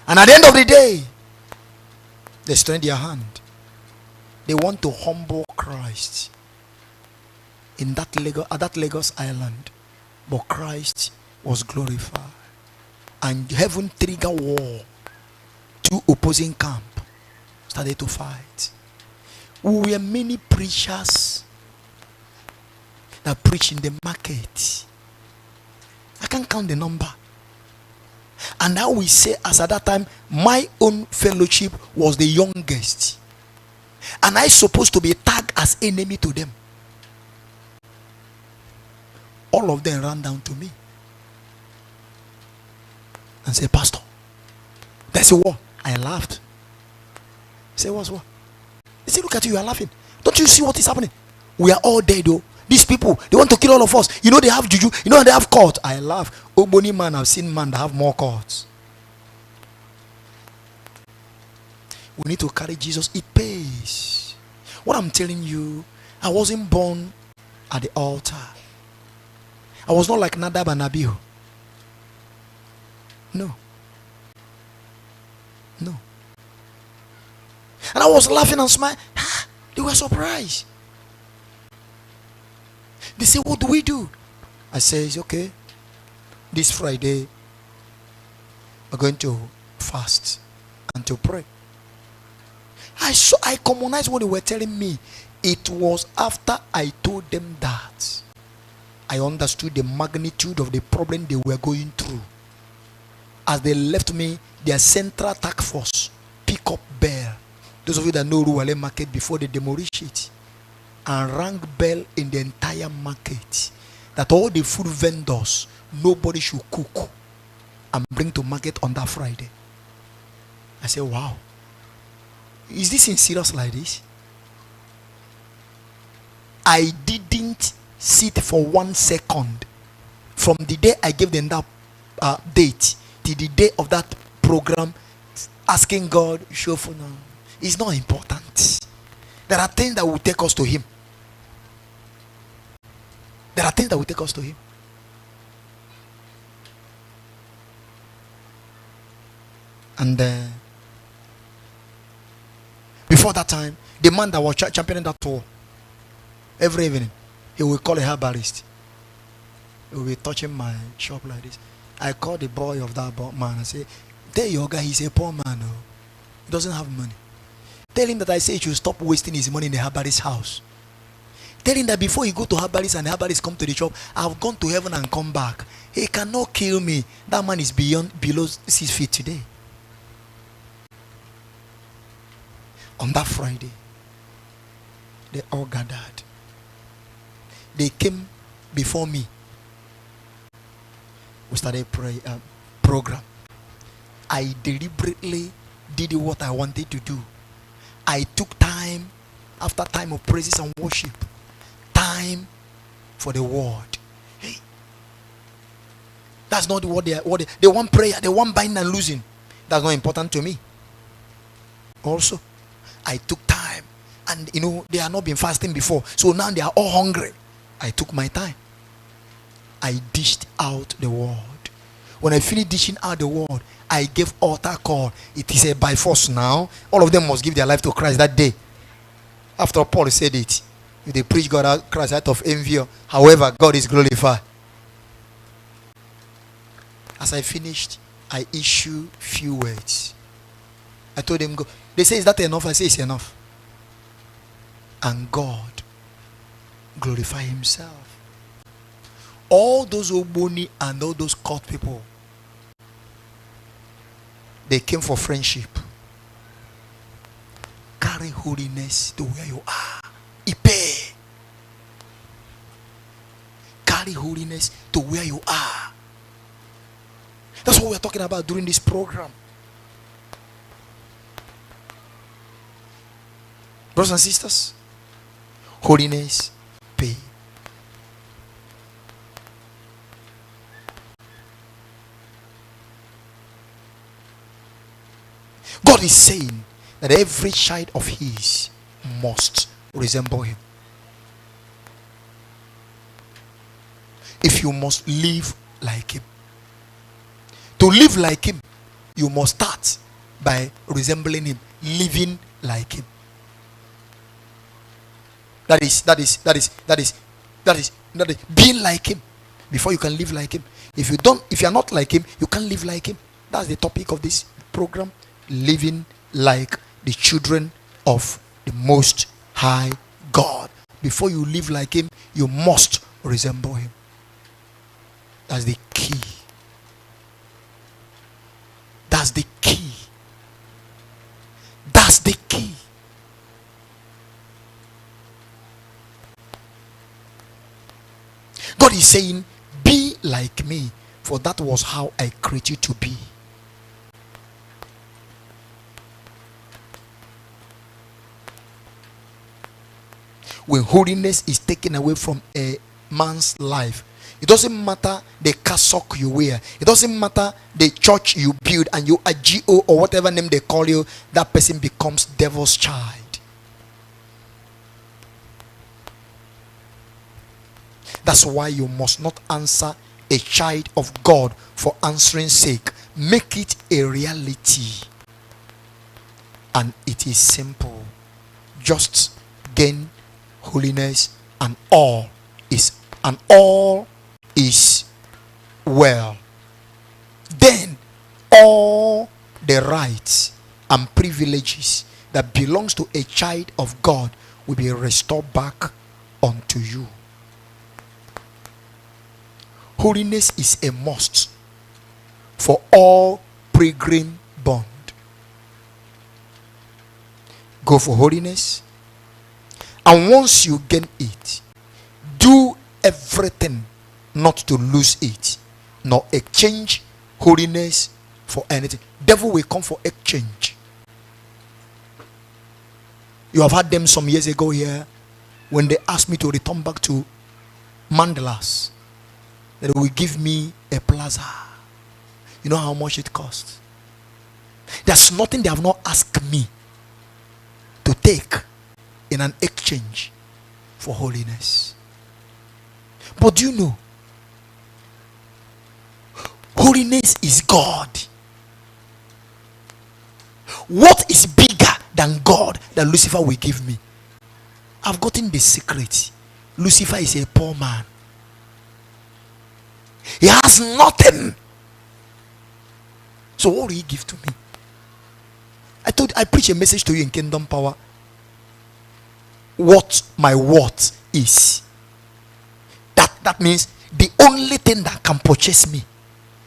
And at the end of the day, they extend their hand. They want to humble Christ in that Lagos island. But Christ was glorified. And heaven triggered war. Two opposing camps started to fight. We were many preachers that preach in the market. I can't count the number. And now we say, as at that time, my own fellowship was the youngest. And I supposed to be tagged as enemy to them. All of them ran down to me and said, Pastor, there's a war. I laughed. I said, what's war? He said, look at you, you are laughing. Don't you see what is happening? We are all dead though. These people, they want to kill all of us. You know they have juju. You know they have court. I laugh. Oboni man, I've seen man that have more courts. We need to carry Jesus. It pays. What I'm telling you, I wasn't born at the altar. I was not like Nadab and Abihu. No. No. And I was laughing and smiling. They were surprised. They say, what do we do? I says, okay, this Friday, we're going to fast and to pray. I communized what they were telling me. It was after I told them that I understood the magnitude of the problem they were going through. As they left me, their central task force pick up bell. Those of you that know Ruwale market before they demolish it, and rang bell in the entire market that all the food vendors, nobody should cook and bring to market on that Friday. I said, wow, is this in serious like this? I didn't sit for 1 second from the day I gave them that date to the day of that program, asking God, show for now. It's not important. There are things that will take us to Him. There are things that will take us to Him. And before that time, the man that was championing that tour, every evening, he will call a herbalist. He will be touching my shop like this. I call the boy of that man and say, tell your guy he's a poor man. Oh. He doesn't have money. Tell him that I say he should stop wasting his money in the herbalist's house. Tell him that before he go to herbalist and herbalist come to the shop, I've gone to heaven and come back. He cannot kill me. That man is below 6 feet today. On that Friday, they all gathered. They came before me. We started a program. I deliberately did what I wanted to do. I took time, after time of praises and worship, time for the word. Hey, that's not what they want prayer, they want buying and losing. That's not important to me. Also, I took time, and they have not been fasting before, so now they are all hungry. I took my time. I dished out the word. When I finished dishing out the word, I gave altar call. It is a by force now. All of them must give their life to Christ that day. After Paul said it, if they preach Christ out of envy, however, God is glorified. As I finished, I issued few words. I told them, go. They say, is that enough? I say, it's enough. And God glorify Himself. All those Oboni and all those court people, they came for friendship. Carry holiness to where you are. Ipe. Carry holiness to where you are. That's what we're talking about during this program. Brothers and sisters, holiness pay. God is saying that every child of His must resemble Him. If you must live like Him. To live like Him you must start by resembling him, living like him. That is being like him before you can live like him. If you are not like him, you can't live like him. That's the topic of this program, living like the children of the Most High God. Before you live like him, you must resemble him. That's the key. That's the key. That's the key. God is saying, be like me, for that was how I created you to be. When holiness is taken away from a man's life, it doesn't matter the cassock you wear, it doesn't matter the church you build, and you are GO or whatever name they call you, that person becomes devil's child. That's why you must not answer a child of God for answering sake. Make it a reality. And it is simple. Just gain holiness, and all is well. Then all the rights and privileges that belongs to a child of God will be restored back unto you. Holiness is a must for all pilgrim bond. Go for holiness, and once you gain it, do everything not to lose it, nor exchange holiness for anything. Devil will come for exchange. You have had them some years ago here when they asked me to return back to Mandalas. They will give me a plaza. You know how much it costs? There's nothing they have not asked me to take in an exchange for holiness. But do you know, holiness is God. What is bigger than God that Lucifer will give me? I've gotten the secret. Lucifer is a poor man. He has nothing. So what will he give to me? I preach a message to you in Kingdom Power. What my worth is. That means the only thing that can purchase me